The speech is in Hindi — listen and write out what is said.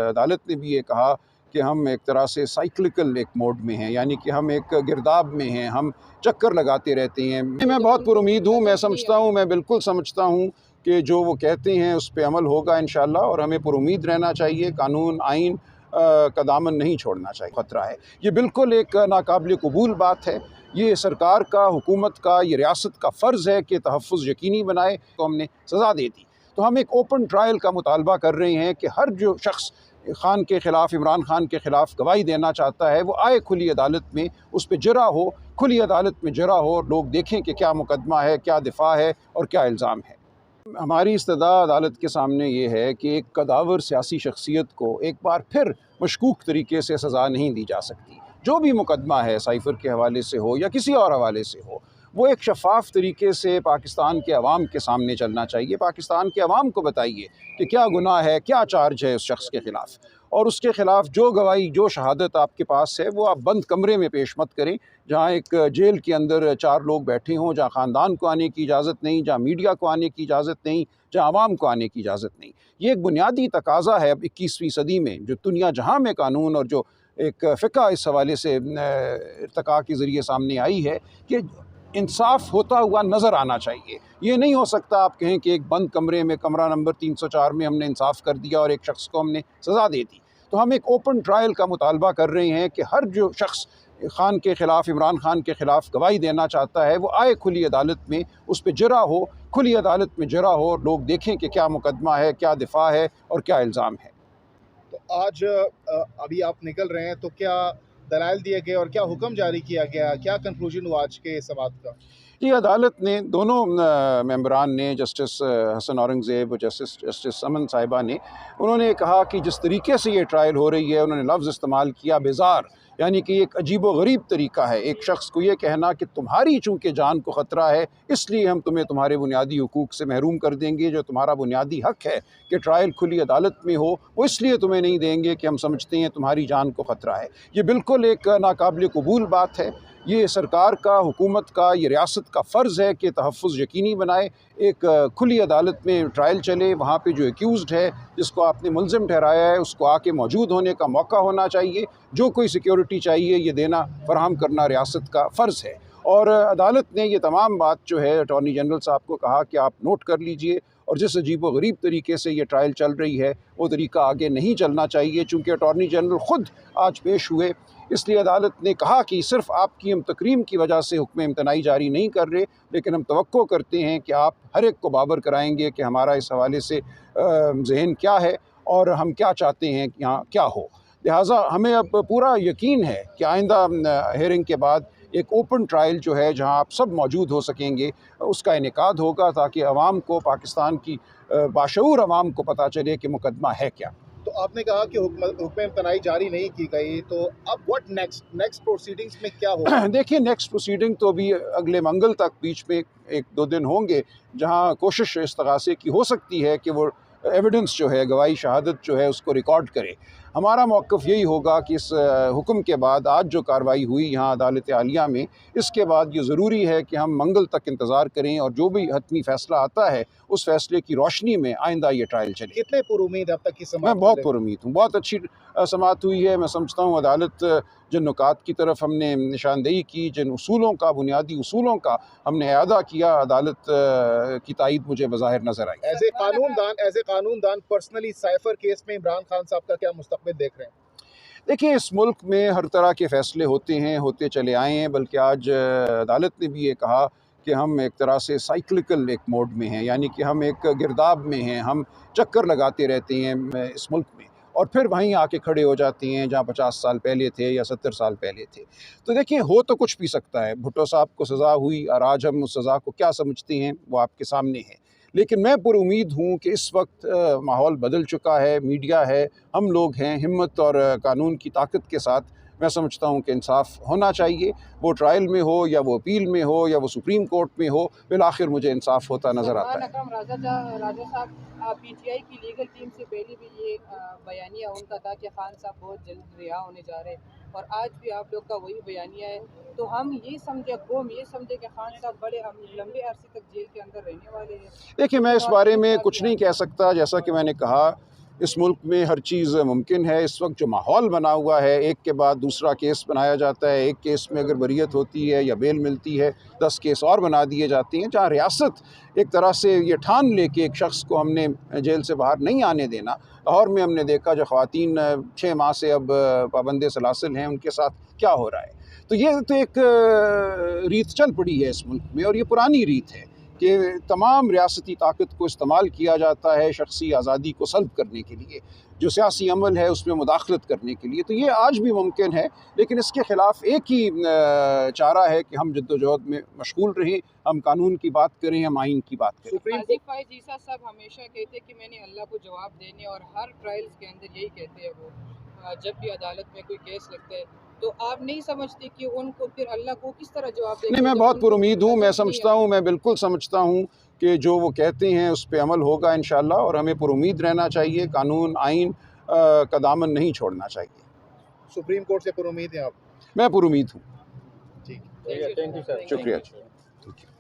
अदालत ने भी ये कहा कि हम एक तरह से साइक्लिकल एक मोड में हैं, यानी कि हम एक गिरदाब में हैं, हम चक्कर लगाते रहते हैं। मैं बहुत पुरुमीद हूँ, मैं बिल्कुल समझता हूँ कि जो वो कहते हैं उस पे अमल होगा इंशाअल्लाह, और हमें पुरुमीद रहना चाहिए। कानून आइन का दामन नहीं छोड़ना चाहिए। ख़तरा है, ये बिल्कुल एक नाकाबिल कबूल बात है। ये सरकार का, हुकूमत का, ये रियासत का फ़र्ज़ है कि तहफ़्फ़ुज़ यकीनी बनाए। तो हमने सज़ा दे दी, तो हम एक ओपन ट्रायल का मुतालबा कर रहे हैं कि हर जो शख्स खान के ख़िलाफ़, इमरान खान के ख़िलाफ़ गवाही देना चाहता है, वो आए खुली अदालत में, उस पर जरा हो, खुली अदालत में जरा हो, लोग देखें कि क्या मुकदमा है, क्या दिफ़ा है और क्या इल्ज़ाम है। हमारी इस्तदा अदालत के सामने ये है कि एक कदावर सियासी शख्सियत को एक बार फिर मशकूक तरीके से सज़ा नहीं दी जा सकती। जो भी मुकदमा है, साइफ़र के हवाले से हो या किसी और हवाले से हो, वो एक शफ़ाफ़ तरीके से पाकिस्तान के अवाम के सामने चलना चाहिए। पाकिस्तान के अवाम को बताइए कि क्या गुनाह है, क्या चार्ज है उस शख्स के ख़िलाफ़, और उसके ख़िलाफ़ जो गवाही, जो शहादत आपके पास है, वो आप बंद कमरे में पेश मत करें, जहाँ एक जेल के अंदर 4 लोग बैठे हों, जहाँ ख़ानदान को आने की इजाज़त नहीं, जहाँ मीडिया को आने की इजाज़त नहीं, जहाँ आवाम को आने की इजाज़त नहीं। ये एक बुनियादी तकाज़ा है अब 21वीं सदी में, जो दुनिया जहाँ में कानून और जो एक फ़िक़्ह इस हवाले से इर्तिक़ा के ज़रिए सामने आई है कि इंसाफ़ होता हुआ नज़र आना चाहिए। ये नहीं हो सकता आप कहें कि एक बंद कमरे में, कमरा नंबर 304 में हमने इंसाफ़ कर दिया और एक शख्स को हमने सज़ा दे दी। तो हम एक ओपन ट्रायल का मुतालबा कर रहे हैं कि हर जो शख्स खान के ख़िलाफ़, इमरान खान के ख़िलाफ़ गवाही देना चाहता है, वो आए खुली अदालत में, उस पर जरा हो, खुली अदालत में जरा हो, लोग देखें कि क्या मुकदमा है, क्या दिफ़ा है और क्या इल्ज़ाम है। तो आज अभी आप निकल रहे हैं, तो क्या दलाइल दिए गए और क्या हुक्म जारी किया गया? क्या कंक्लूजन हुआ आज के समाअत का? ये अदालत ने, दोनों मेंबरान ने, जस्टिस हसन औरंगज़ेब और जस्टिस समन साहिबा ने, उन्होंने कहा कि जिस तरीके से ये ट्रायल हो रही है, उन्होंने लफ्ज़ इस्तेमाल किया बेज़ार, यानी कि एक अजीब व गरीब तरीका है एक शख्स को ये कहना कि तुम्हारी चूँकि जान को ख़तरा है, इसलिए हम तुम्हें तुम्हारे बुनियादी हुकूक से महरूम कर देंगे। जो तुम्हारा बुनियादी हक़ है कि ट्रायल खुली अदालत में हो, वो इसलिए तुम्हें नहीं देंगे कि हम समझते हैं तुम्हारी जान को ख़तरा है। ये बिल्कुल एक नाकाबिल कबूल बात है। ये सरकार का, हुकूमत का, ये रियासत का फ़र्ज़ है कि तहफ़्फ़ुज़ यकीनी बनाए। एक खुली अदालत में ट्रायल चले, वहाँ पे जो एक्यूज़्ड है, जिसको आपने मुल्ज़िम ठहराया है, उसको आके मौजूद होने का मौका होना चाहिए। जो कोई सिक्योरिटी चाहिए, ये देना, फ़राहम करना रियासत का फ़र्ज़ है। और अदालत ने ये तमाम बात जो है अटॉर्नी जनरल साहब को कहा कि आप नोट कर लीजिए, और जिस अजीब व गरीब तरीके से ये ट्रायल चल रही है, वो तरीका आगे नहीं चलना चाहिए। चूँकि अटॉर्नी जनरल ख़ुद आज पेश हुए, इसलिए अदालत ने कहा कि सिर्फ़ आपकी हम तकरीम की वजह से हुक्म इम्तनाई जारी नहीं कर रहे, लेकिन हम तवक्को करते हैं कि आप हर एक को बाबर कराएँगे कि हमारा इस हवाले से ज़हन क्या है और हम क्या चाहते हैं कि यहाँ क्या हो। लिहाजा हमें अब पूरा यकीन है कि आइंदा हेयरिंग के बाद एक ओपन ट्रायल जो है, जहाँ आप सब मौजूद हो सकेंगे, उसका इनेकाद होगा, ताकि अवाम को, पाकिस्तान की बाशऊर अवाम को पता चले कि मुकदमा है क्या। तो आपने कहा कि हुक्म इम्तनाई जारी नहीं की गई, तो अब व्हाट नेक्स्ट प्रोसीडिंग्स में क्या होगा? देखिए, नेक्स्ट प्रोसीडिंग तो अभी अगले मंगल तक, बीच में 1-2 दिन होंगे, जहाँ कोशिश इस्तगासे की हो सकती है कि वो एविडेंस जो है, गवाही शहादत जो है, उसको रिकॉर्ड करे। हमारा मौक़िफ़ यही होगा कि इस हुक्म के बाद, आज जो कार्रवाई हुई यहाँ अदालत आलिया में, इसके बाद ये ज़रूरी है कि हम मंगल तक इंतज़ार करें, और जो भी हतमी फ़ैसला आता है, उस फ़ैसले की रोशनी में आइंदा ये ट्रायल चले। कितने पुरुमीद अब तक की समाअत? मैं बहुत पुरुमीद हूँ, बहुत अच्छी समाअत हुई है। मैं समझता हूँ अदालत जिन नुकात की तरफ हमने निशानदेही की, जिन उसूलों का, बुनियादी उसूलों का हमने अदा किया, अदालत की तायीद मुझे बज़ाहिर नज़र आई। एज़ ए कानूनदान पर्सनली साइफ़र केस में इमरान खान साहब का क्या मुस्तक़बिल देख रहे हैं? देखिए, इस मुल्क में हर तरह के फ़ैसले होते हैं, होते चले आए हैं, बल्कि आज अदालत ने भी ये कहा कि हम एक तरह से साइक्लिकल एक मोड में हैं, यानी कि हम एक गिरदाब में हैं, हम चक्कर लगाते रहते हैं इस मुल्क में, और फिर वहीं आके खड़े हो जाते हैं जहाँ 50 साल पहले थे या 70 साल पहले थे। तो देखिए, हो तो कुछ भी सकता है। भुट्टो साहब को सज़ा हुई, और आज हम उस सज़ा को क्या समझते हैं, वो आपके सामने है। लेकिन मैं पुरुमीद हूँ कि इस वक्त माहौल बदल चुका है, मीडिया है, हम लोग हैं, हिम्मत और कानून की ताकत के साथ मैं समझता हूँ कि इंसाफ़ होना चाहिए। वो ट्रायल में हो, या वो अपील में हो, या वो सुप्रीम कोर्ट में हो, बिलाखिर मुझे इंसाफ़ होता नज़र आता है। राजा साहब, पीटीआई की लीगल टीम से पहले भी ये बयानिया उनका था कि खान साहब बहुत जल्द रिहा होने जा रहे हैं, और आज भी आप लोग का वही बयानिया है। तो हम ये समझे, कौम ये समझे कि खान साहब बड़े लंबे अरसे तक जेल के अंदर रहने वाले हैं। देखिए, मैं इस बारे में कुछ नहीं कह सकता। जैसा कि मैंने कहा इस मुल्क में हर चीज़ मुमकिन है। इस वक्त जो माहौल बना हुआ है, एक के बाद दूसरा केस बनाया जाता है, एक केस में अगर बरीयत होती है या बेल मिलती है 10 केस और बना दिए जाते हैं। जहाँ रियासत एक तरह से ये ठान ले कि एक शख्स को हमने जेल से बाहर नहीं आने देना। लाहौर में हमने देखा जो ख़वातीन 6 माह से अब पाबंद सलासिल हैं, उनके साथ क्या हो रहा है। तो ये तो एक रीत चल पड़ी है इस मुल्क में, और ये पुरानी रीत है कि तमाम रियासती ताकत को इस्तेमाल किया जाता है शख्सी आज़ादी को सल्ब करने के लिए, जो सियासी अमल है उसमें मुदाखलत करने के लिए। तो ये आज भी मुमकिन है, लेकिन इसके ख़िलाफ़ एक ही चारा है कि हम जद्दोजहद में मशगूल रहें, हम कानून की बात करें, हम आइन की बात करें। सुप्रीम काजी फ़ाइज़ ईसा साहब हमेशा कहते कि मैंने अल्लाह को जवाब देने, और हर ट्रायल्स के अंदर यही कहते हैं वो, जब भी अदालत में कोई केस लगता है। तो आप नहीं समझते कि उनको फिर अल्लाह को किस तरह जवाब देंगे? नहीं, मैं जब बहुत उनको पुरुमीद हूँ। मैं नहीं समझता हूँ, मैं बिल्कुल समझता हूँ कि जो वो कहते हैं उस पे अमल होगा इंशाअल्लाह, और हमें पुरुमीद रहना चाहिए। कानून आइन का दामन नहीं छोड़ना चाहिए। सुप्रीम कोर्ट से पुरुमीद हैं आप? मैं पुरुमीद हूँ। ठीक। Thank you, sir. Thank you. शुक्रिया।